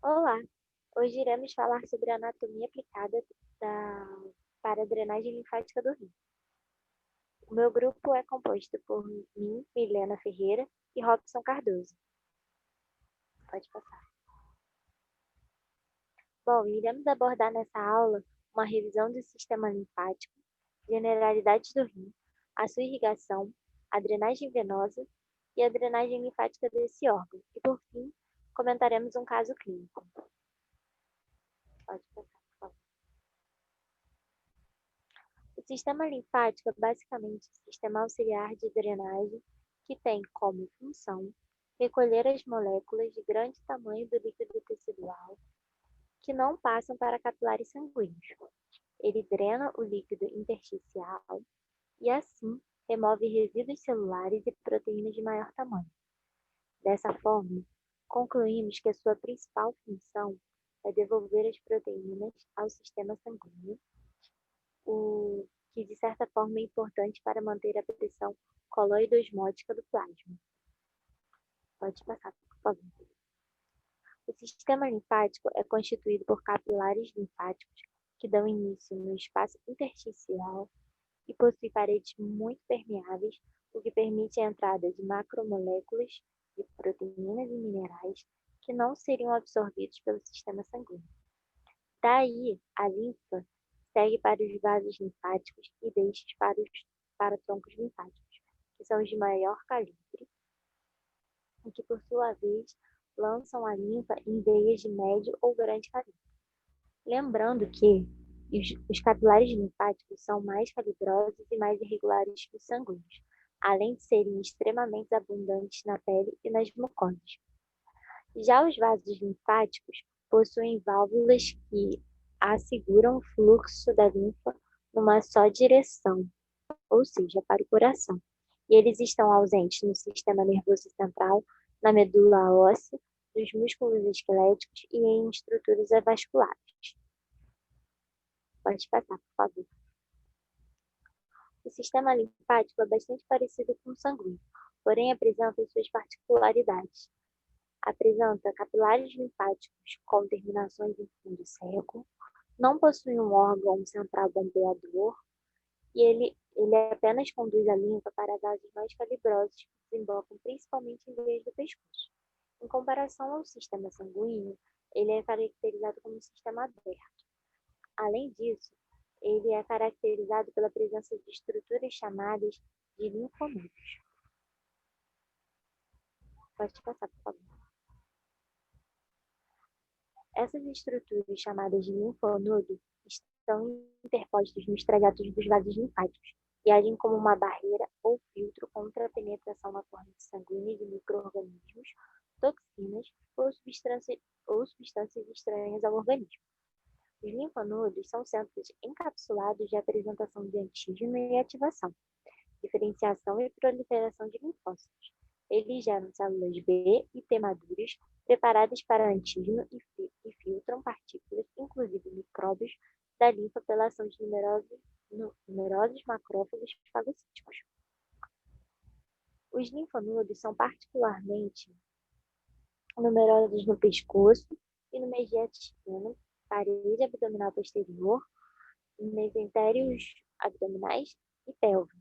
Olá, hoje iremos falar sobre a anatomia aplicada para a drenagem linfática do rim. O meu grupo é composto por mim, Milena Ferreira e Robson Cardoso. Pode passar. Bom, iremos abordar nessa aula uma revisão do sistema linfático, generalidades do rim, a sua irrigação, a drenagem venosa e a drenagem linfática desse órgão. E, por fim, comentaremos um caso clínico. Pode passar, por favor. O sistema linfático é basicamente um sistema auxiliar de drenagem que tem como função recolher as moléculas de grande tamanho do líquido tecidual que não passam para capilares sanguíneos. Ele drena o líquido intersticial e, assim, remove resíduos celulares e proteínas de maior tamanho. Dessa forma, concluímos que a sua principal função é devolver as proteínas ao sistema sanguíneo, o que de certa forma é importante para manter a pressão coloide-osmótica do plasma. Pode passar, por favor. O sistema linfático é constituído por capilares linfáticos que dão início no espaço intersticial e possui paredes muito permeáveis, o que permite a entrada de macromoléculas de proteínas e minerais que não seriam absorvidos pelo sistema sanguíneo. Daí, a linfa segue para os vasos linfáticos e destes para troncos linfáticos, que são os de maior calibre, e que, por sua vez, lançam a linfa em veias de médio ou grande calibre. Lembrando que os capilares linfáticos são mais calibrosos e mais irregulares que os sanguíneos, além de serem extremamente abundantes na pele e nas mucosas. Já os vasos linfáticos possuem válvulas que asseguram o fluxo da linfa numa só direção, ou seja, para o coração. E eles estão ausentes no sistema nervoso central, na medula óssea, nos músculos esqueléticos e em estruturas avasculares. Pode passar, por favor. O sistema linfático é bastante parecido com o sanguíneo, porém apresenta suas particularidades. Apresenta capilares linfáticos com terminações em fundo seco, não possui um órgão central bombeador e ele apenas conduz a linfa para vasos mais calibrosos que desembocam principalmente em veias do pescoço. Em comparação ao sistema sanguíneo, ele é caracterizado como um sistema aberto. Além disso, ele é caracterizado pela presença de estruturas chamadas de linfonodos. Pode passar, por favor. Essas estruturas chamadas de linfonodo estão interpostos nos trajetos dos vasos linfáticos e agem como uma barreira ou filtro contra a penetração na corrente sanguínea de micro-organismos, toxinas ou substâncias estranhas ao organismo. Os linfonodos são centros encapsulados de apresentação de antígeno e ativação, diferenciação e proliferação de linfócitos. Eles geram células B e T maduras, preparadas para antígeno e filtram partículas, inclusive micróbios, da linfa pela ação de numerosos macrófagos fagocíticos. Os linfonodos são particularmente numerosos no pescoço e no mediastino, parede abdominal posterior, mesentérios abdominais e pelve.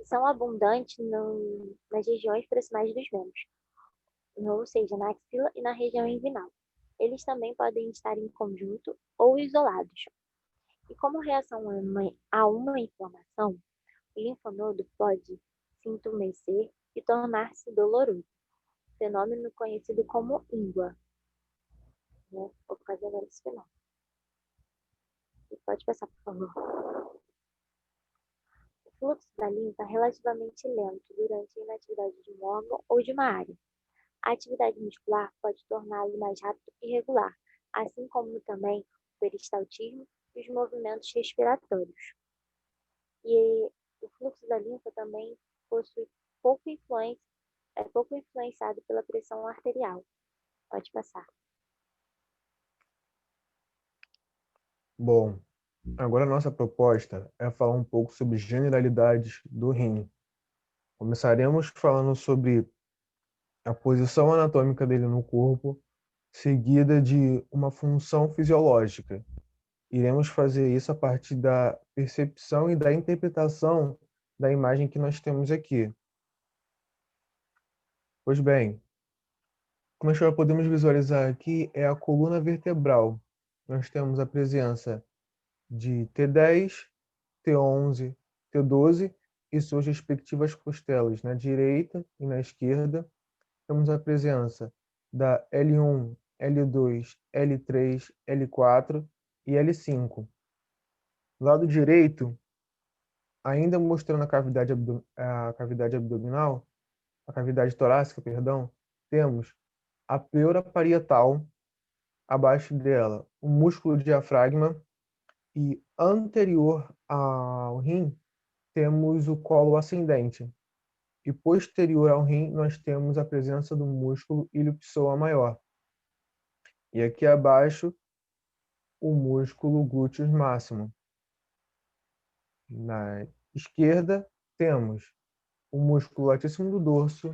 São abundantes nas regiões proximais dos membros, ou seja, na axila e na região inguinal. Eles também podem estar em conjunto ou isolados. E como reação a uma inflamação, o linfonodo pode se entumecer e tornar-se doloroso, fenômeno conhecido como íngua. Vou fazer agora esse fenômeno. Pode passar, por favor. O fluxo da linfa é relativamente lento durante a inatividade de um órgão ou de uma área. A atividade muscular pode torná-lo mais rápido e regular, assim como também o peristaltismo e os movimentos respiratórios. E o fluxo da linfa também possui é pouco influenciado pela pressão arterial. Pode passar. Bom, agora a nossa proposta é falar um pouco sobre generalidades do rim. Começaremos falando sobre a posição anatômica dele no corpo, seguida de uma função fisiológica. Iremos fazer isso a partir da percepção e da interpretação da imagem que nós temos aqui. Pois bem, o que nós já podemos visualizar aqui é a coluna vertebral. Nós temos a presença de T10, T11, T12 e suas respectivas costelas na direita e na esquerda. Temos a presença da L1, L2, L3, L4 e L5. Lado direito, ainda mostrando a cavidade abdominal, a cavidade torácica, perdão, temos a pleura parietal, abaixo dela o músculo diafragma e anterior ao rim temos o colo ascendente. E posterior ao rim nós temos a presença do músculo ilho-psoa maior. E aqui abaixo o músculo glúteus máximo. Na esquerda temos o músculo latíssimo do dorso,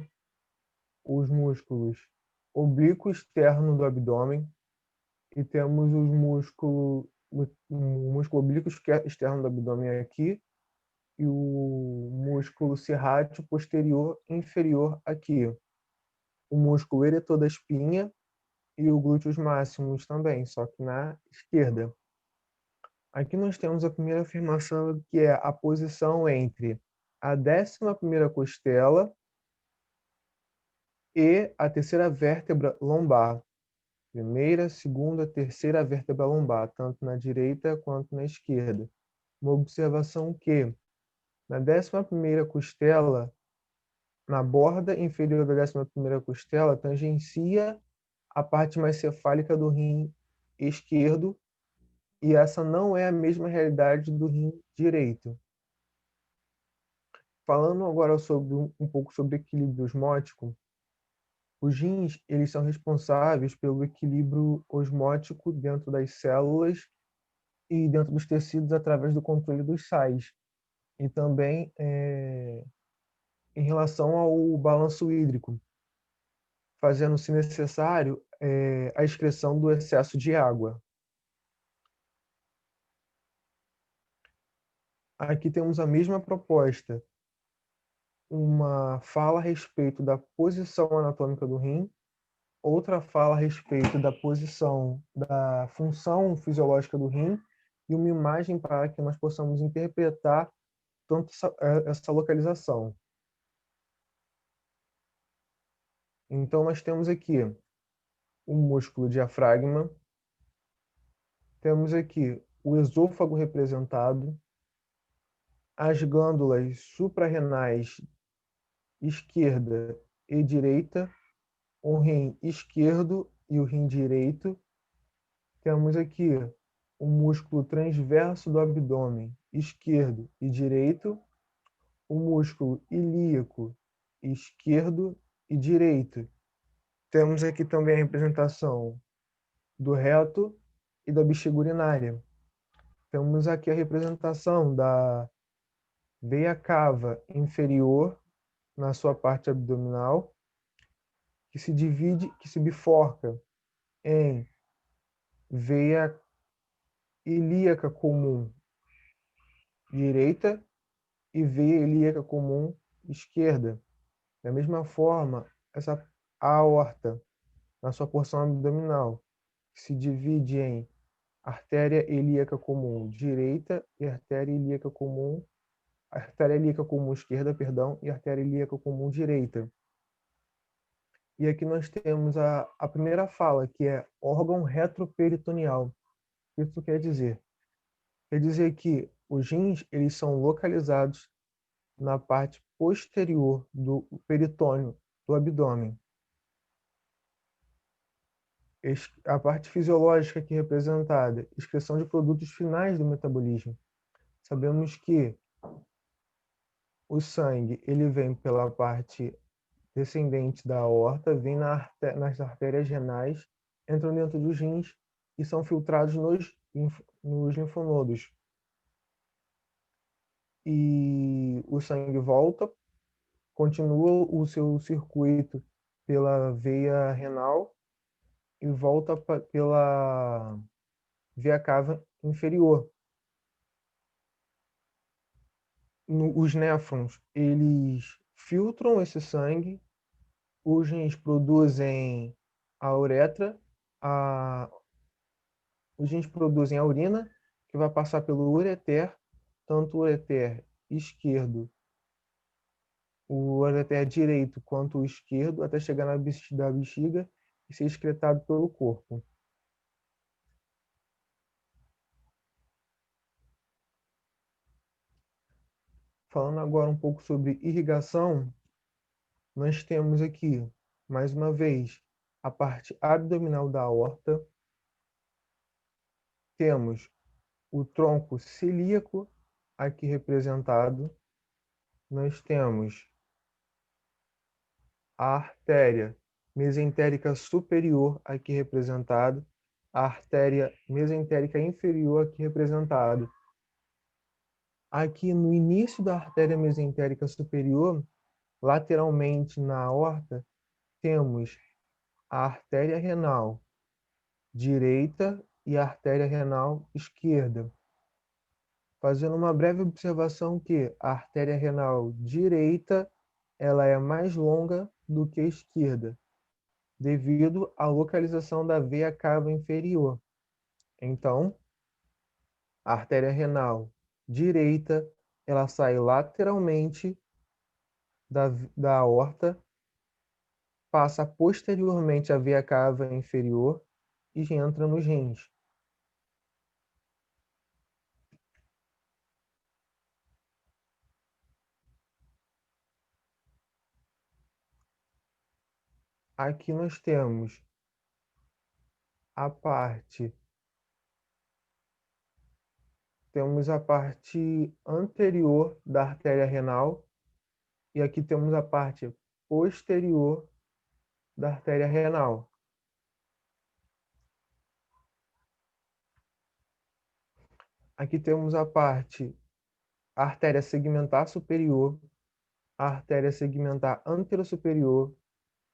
os músculos oblíquo externo do abdômen e temos o músculo oblíquo externo do abdômen aqui e o músculo cirrátil posterior inferior aqui. O músculo eretor da espinha e o glúteos máximos também, só que na esquerda. Aqui nós temos a primeira afirmação, que é a posição entre a 11ª costela e a terceira vértebra lombar. Primeira, segunda, terceira vértebra lombar, tanto na direita quanto na esquerda. Uma observação que, na 11ª costela, na borda inferior da 11ª costela, tangencia a parte mais cefálica do rim esquerdo, e essa não é a mesma realidade do rim direito. Falando agora sobre um pouco sobre equilíbrio osmótico, os rins eles são responsáveis pelo equilíbrio osmótico dentro das células e dentro dos tecidos através do controle dos sais. E também em relação ao balanço hídrico, fazendo, se necessário, a excreção do excesso de água. Aqui temos a mesma proposta, uma fala a respeito da posição anatômica do rim, outra fala a respeito da posição, da função fisiológica do rim, e uma imagem para que nós possamos interpretar tanto essa localização. Então, nós temos aqui o músculo diafragma, temos aqui o esôfago representado, as glândulas suprarrenais esquerda e direita, o rim esquerdo e o rim direito. Temos aqui o músculo transverso do abdômen esquerdo e direito, o músculo ilíaco esquerdo e direito. Temos aqui também a representação do reto e da bexiga urinária. Temos aqui a representação da veia cava inferior na sua parte abdominal, que se divide, que se biforca em veia ilíaca comum direita e veia ilíaca comum esquerda. Da mesma forma, essa aorta, na sua porção abdominal, que se divide em artéria ilíaca comum direita e artéria ilíaca comum esquerda, perdão, e artéria ilíaca comum direita. E aqui nós temos a primeira fala, que é órgão retroperitoneal. Isso quer dizer? Quer dizer que os rins eles são localizados na parte posterior do peritônio do abdômen. A parte fisiológica aqui representada, excreção de produtos finais do metabolismo. Sabemos que o sangue ele vem pela parte descendente da aorta, vem nas artérias renais, entram dentro dos rins e são filtrados nos linfonodos. E o sangue volta, continua o seu circuito pela veia renal e volta pela veia cava inferior. Os néfrons, eles filtram esse sangue, os rins produzem a uretra, a, os rins produzem a urina, que vai passar pelo ureter, tanto o ureter esquerdo, o ureter direito quanto o esquerdo, até chegar na da bexiga e ser excretado pelo corpo. Falando agora um pouco sobre irrigação, nós temos aqui, mais uma vez, a parte abdominal da aorta, temos o tronco celíaco aqui representado, nós temos a artéria mesentérica superior aqui representado, a artéria mesentérica inferior aqui representado. Aqui no início da artéria mesentérica superior, lateralmente na aorta, temos a artéria renal direita e a artéria renal esquerda. Fazendo uma breve observação que a artéria renal direita ela é mais longa do que a esquerda, devido à localização da veia cava inferior. Então, a artéria renal direita ela sai lateralmente da aorta, passa posteriormente à veia cava inferior e entra nos rins. Aqui nós temos a parte anterior da artéria renal e aqui temos a parte posterior da artéria renal. Aqui temos a artéria segmentar superior, a artéria segmentar anterosuperior,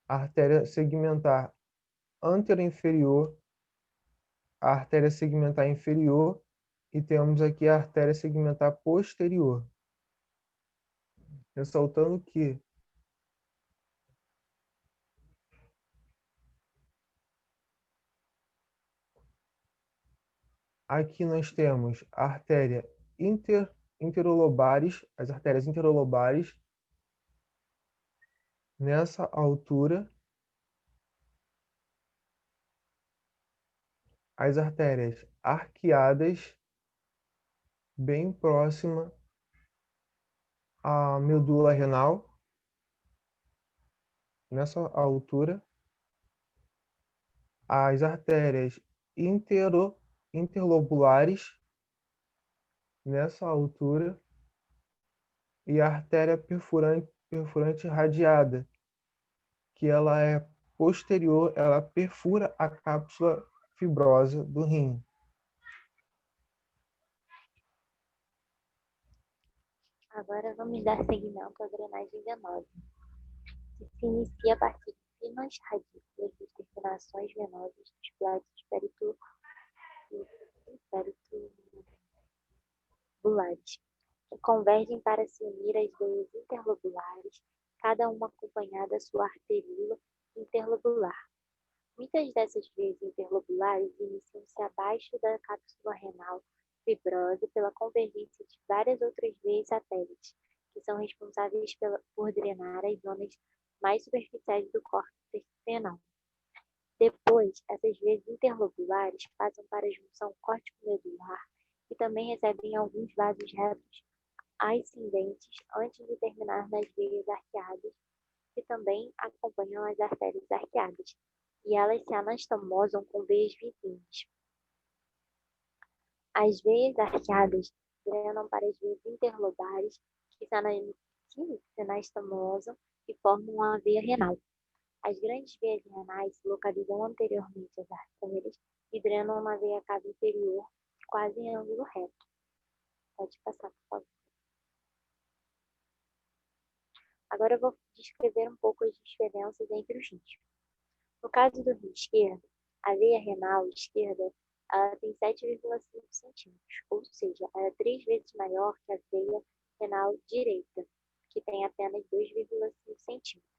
a artéria segmentar anteroinferior, a artéria segmentar inferior e temos aqui a artéria segmentar posterior. Ressaltando que aqui nós temos a artéria interolobares, as artérias interolobares, nessa altura, as artérias arqueadas, bem próxima à medula renal, nessa altura, as artérias interlobulares, nessa altura, e a artéria perfurante radiada, que ela é posterior, ela perfura a cápsula fibrosa do rim. Agora vamos dar seguimento à drenagem venosa, que se inicia a partir de finas radículas das terminações venosas dos plexos peritubulares, que convergem para se unir às veias interlobulares, cada uma acompanhada da sua arteríola interlobular. Muitas dessas veias interlobulares iniciam-se abaixo da cápsula renal fibrosa pela convergência de várias outras veias satélites, que são responsáveis por drenar as zonas mais superficiais do córtex renal. Depois, essas veias interlobulares passam para a junção córtico-medular e também recebem alguns vasos retos ascendentes antes de terminar nas veias arqueadas, que também acompanham as artérias arqueadas, e elas se anastomosam com veias vizinhas. As veias arqueadas drenam para as veias interlobares, que se anastomosam e formam a veia renal. As grandes veias renais se localizam anteriormente às artérias e drenam na veia cava inferior, quase em ângulo reto. Pode passar, por favor. Agora eu vou descrever um pouco as diferenças entre os rins. No caso do rim esquerdo, A veia renal esquerda, ela tem 7,5 centímetros, ou seja, ela é 3 vezes maior que a veia renal direita, que tem apenas 2,5 centímetros.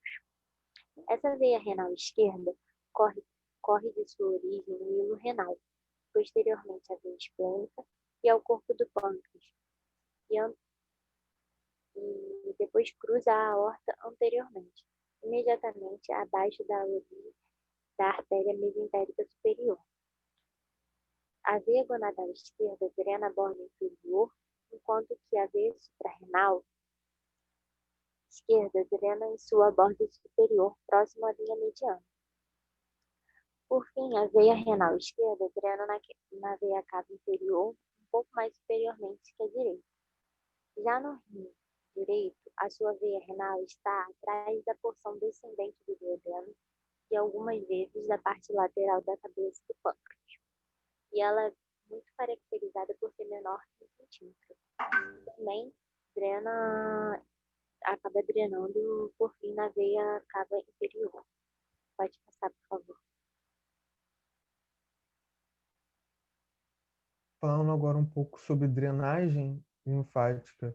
Essa veia renal esquerda corre de sua origem no hilo renal, posteriormente à veia esplênica e ao corpo do pâncreas, e, e depois cruza a aorta anteriormente, imediatamente abaixo da origem da artéria mesentérica superior. A veia gonadal esquerda drena a borda inferior, enquanto que a veia suprarrenal esquerda drena em sua borda superior, próximo à linha mediana. Por fim, a veia renal esquerda drena na veia cava inferior, um pouco mais superiormente que a direita. Já no rim direito, a sua veia renal está atrás da porção descendente do duodeno e algumas vezes da parte lateral da cabeça do pâncreas. E ela é muito caracterizada por ser menor que 1 centímetro. Também acaba drenando por fim na veia cava inferior. Pode passar, por favor. Falando agora um pouco sobre drenagem linfática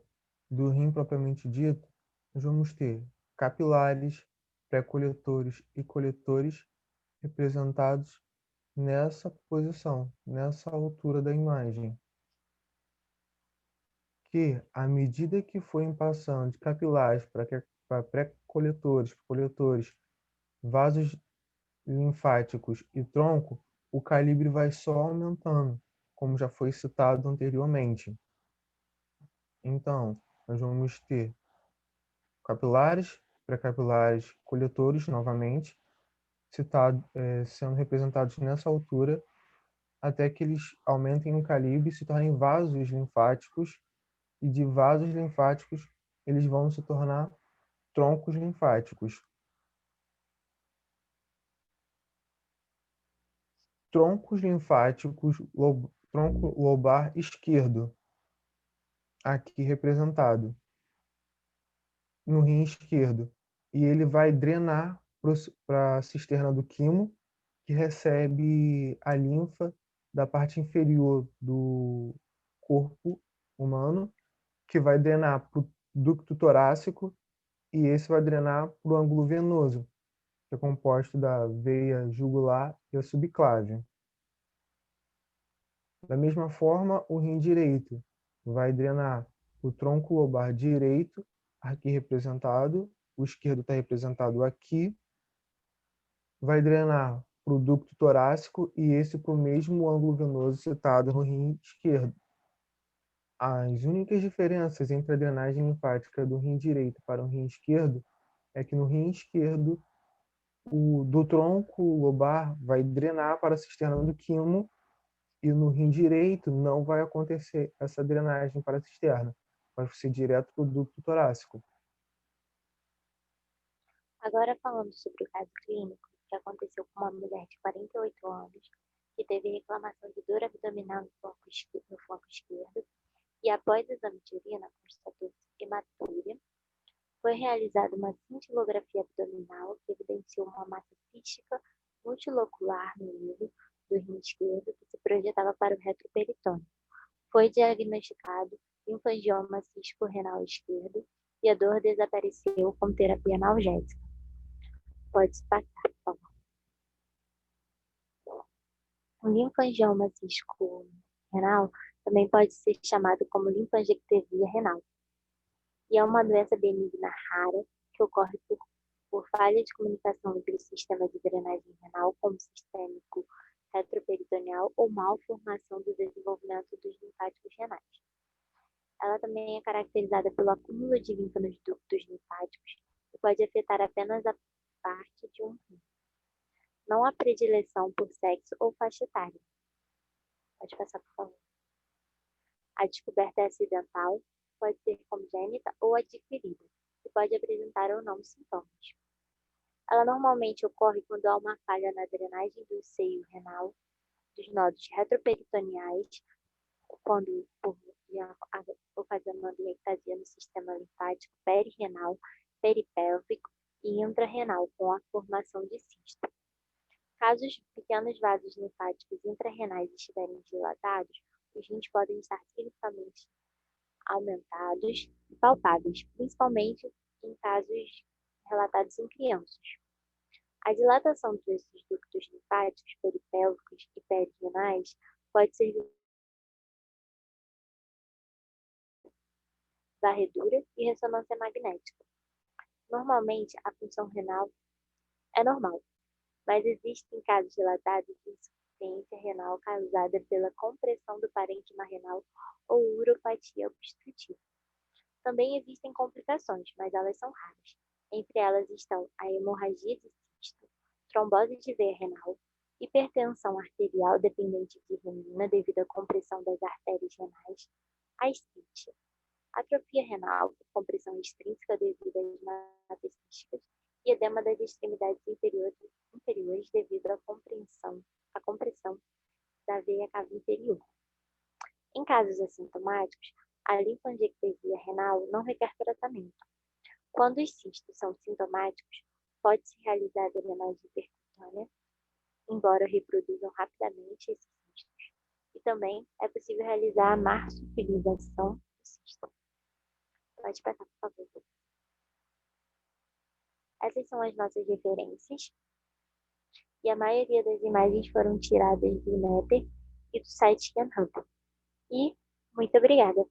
do rim propriamente dito, nós vamos ter capilares, pré-coletores e coletores representados nessa posição, nessa altura da imagem, que à medida que forem passando de capilares para pré-coletores, coletores, vasos linfáticos e tronco, o calibre vai só aumentando, como já foi citado anteriormente. Então, nós vamos ter capilares, pré-capilares, coletores, novamente, sendo representados nessa altura, até que eles aumentem o calibre e se tornem vasos linfáticos, e de vasos linfáticos eles vão se tornar troncos linfáticos. Troncos linfáticos, tronco lobar esquerdo, aqui representado no rim esquerdo, e ele vai drenar para a cisterna do quimo, que recebe a linfa da parte inferior do corpo humano, que vai drenar para o ducto torácico, e esse vai drenar para o ângulo venoso, que é composto da veia jugular e a subclave. Da mesma forma, o rim direito vai drenar o tronco lobar direito, aqui representado, o esquerdo está representado aqui, vai drenar para o ducto torácico e esse para o mesmo ângulo venoso citado no rim esquerdo. As únicas diferenças entre a drenagem linfática do rim direito para o rim esquerdo é que no rim esquerdo, o do tronco lobar vai drenar para a cisterna do quimo e no rim direito não vai acontecer essa drenagem para a cisterna, vai ser direto para o ducto torácico. Agora falando sobre o caso clínico, que aconteceu com uma mulher de 48 anos, que teve reclamação de dor abdominal no flanco esquerdo, e após exame de urina constatou-se hematúria. Foi realizada uma cintilografia abdominal que evidenciou uma massa cística multilocular no nível do rim esquerdo que se projetava para o retroperitônio. Foi diagnosticado linfangioma cístico renal esquerdo e a dor desapareceu com terapia analgésica. Pode passar, por favor. O linfangioma cístico renal também pode ser chamado como linfangiectasia renal e é uma doença benigna rara que ocorre por falha de comunicação entre o sistema de drenagem renal como sistêmico retroperitoneal ou malformação do desenvolvimento dos linfáticos renais. Ela também é caracterizada pelo acúmulo de linfa nos ductos linfáticos e pode afetar apenas a parte de um rim. Não há predileção por sexo ou faixa etária. Pode passar, por favor. A descoberta é acidental, pode ser congênita ou adquirida, e pode apresentar ou não sintomas. Ela normalmente ocorre quando há uma falha na drenagem do seio renal, dos nódulos retroperitoneais, quando ocasionando ectasia no sistema linfático perirenal, peripélvico e intrarrenal, com a formação de cisto. Caso os pequenos vasos linfáticos intrarrenais estiverem dilatados, os rins podem estar significativamente aumentados e palpáveis, principalmente em casos relatados em crianças. A dilatação desses ductos linfáticos peripélvicos e perirenais pode ser varredura e ressonância magnética. Normalmente, a função renal é normal, mas existem casos relatados de insuficiência renal causada pela compressão do parênquima renal ou uropatia obstrutiva. Também existem complicações, mas elas são raras. Entre elas estão a hemorragia de cisto, trombose de veia renal, hipertensão arterial dependente de renina devido à compressão das artérias renais, ascite, atrofia renal, compressão extrínseca devido às massas císticas e edema das extremidades inferiores devido à compressão da veia cava inferior. Em casos assintomáticos, a linfangiectasia renal não requer tratamento. Quando os cistos são sintomáticos, pode-se realizar drenagem percutânea, embora reproduzam rapidamente esses cistos. E também é possível realizar a marsupilização do cisto. Pode passar, por favor. Essas são as nossas referências. E a maioria das imagens foram tiradas do Netter e do site Yanhub. E muito obrigada!